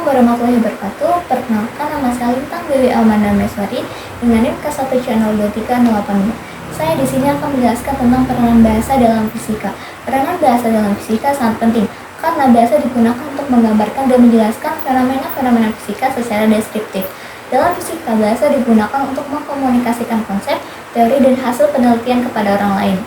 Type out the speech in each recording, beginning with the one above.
warahmatullahi wabarakatuh. Perkenalkan, nama saya Lintang Dewi Almanda Meswari dengan NIM K1 Saya di sini akan menjelaskan tentang peranan bahasa dalam fisika. Peranan bahasa dalam fisika sangat penting karena bahasa digunakan untuk menggambarkan dan menjelaskan fenomena-fenomena fisika secara deskriptif. Dalam fisika, bahasa digunakan untuk mengkomunikasikan konsep, teori, dan hasil penelitian kepada orang lain.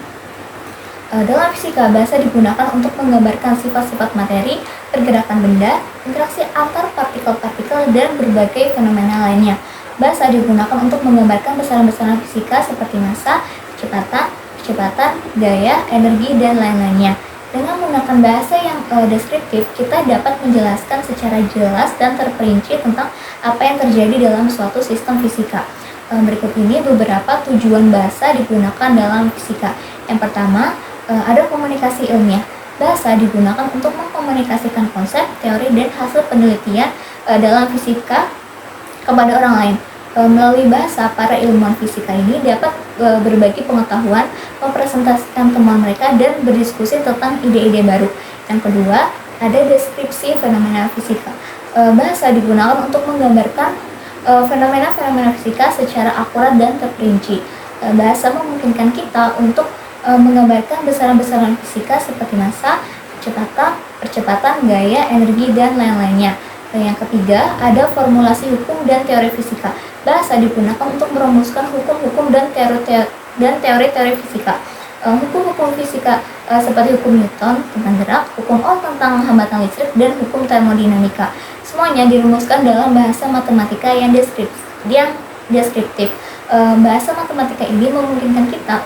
Dalam fisika, bahasa digunakan untuk menggambarkan sifat-sifat materi, pergerakan benda, interaksi antar partikel-partikel, dan berbagai fenomena lainnya. Bahasa digunakan untuk menggambarkan besaran-besaran fisika seperti massa, kecepatan, gaya, energi, dan lain-lainnya. Dengan menggunakan bahasa yang deskriptif, kita dapat menjelaskan secara jelas dan terperinci tentang apa yang terjadi dalam suatu sistem fisika. Berikut ini beberapa tujuan bahasa digunakan dalam fisika. Yang pertama, ada komunikasi ilmiah. Bahasa digunakan untuk mengkomunikasikan konsep, teori, dan hasil penelitian dalam fisika kepada orang lain. Melalui bahasa, para ilmuwan fisika ini dapat berbagi pengetahuan, mempresentasikan temuan mereka, dan berdiskusi tentang ide-ide baru. Yang kedua, ada deskripsi fenomena fisika. Bahasa digunakan untuk menggambarkan fenomena-fenomena fisika secara akurat dan terperinci. Bahasa memungkinkan kita untuk menggambarkan besaran-besaran fisika seperti massa, percepatan, gaya, energi, dan lain-lainnya. Yang ketiga, ada formulasi hukum dan teori fisika. Bahasa digunakan untuk merumuskan hukum-hukum dan teori-teori fisika. Hukum-hukum fisika seperti hukum Newton tentang gerak, hukum Ohm tentang hambatan listrik, dan hukum termodinamika. Semuanya dirumuskan dalam bahasa matematika yang deskriptif. Bahasa matematika ini memungkinkan kita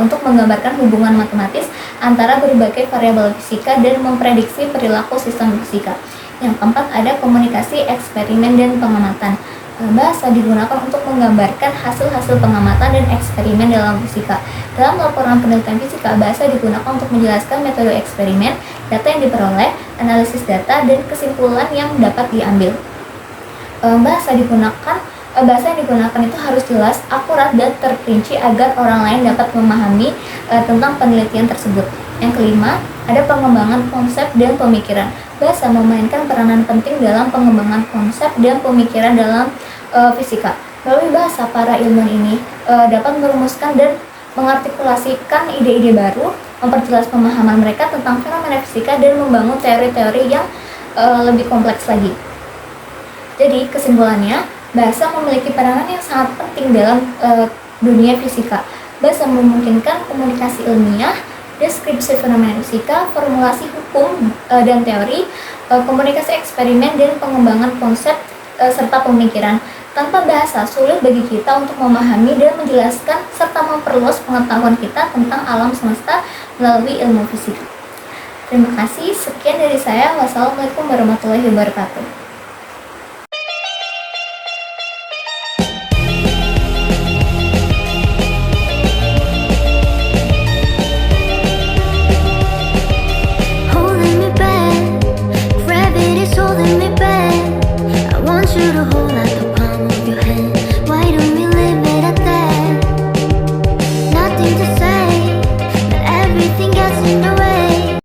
untuk menggambarkan hubungan matematis antara berbagai variabel fisika dan memprediksi perilaku sistem fisika. Yang keempat, ada komunikasi, eksperimen, dan pengamatan. Bahasa digunakan untuk menggambarkan hasil-hasil pengamatan dan eksperimen dalam fisika. Dalam laporan penelitian fisika, bahasa digunakan untuk menjelaskan metode eksperimen, data yang diperoleh, analisis data, dan kesimpulan yang dapat diambil. Bahasa yang digunakan itu harus jelas, akurat, dan terperinci agar orang lain dapat memahami tentang penelitian tersebut. Yang kelima, ada pengembangan konsep dan pemikiran. Bahasa memainkan peranan penting dalam pengembangan konsep dan pemikiran dalam fisika. Melalui bahasa, para ilmuwan ini dapat merumuskan dan mengartikulasikan ide-ide baru, memperjelas pemahaman mereka tentang fenomena fisika, dan membangun teori-teori yang lebih kompleks lagi. Jadi, kesimpulannya, bahasa memiliki peranan yang sangat penting dalam dunia fisika. Bahasa memungkinkan komunikasi ilmiah, deskripsi fenomena fisika, formulasi hukum dan teori, komunikasi eksperimen, dan pengembangan konsep serta pemikiran. Tanpa bahasa, sulit bagi kita untuk memahami dan menjelaskan serta memperluas pengetahuan kita tentang alam semesta melalui ilmu fisika. Terima kasih, sekian dari saya. Wassalamualaikum warahmatullahi wabarakatuh.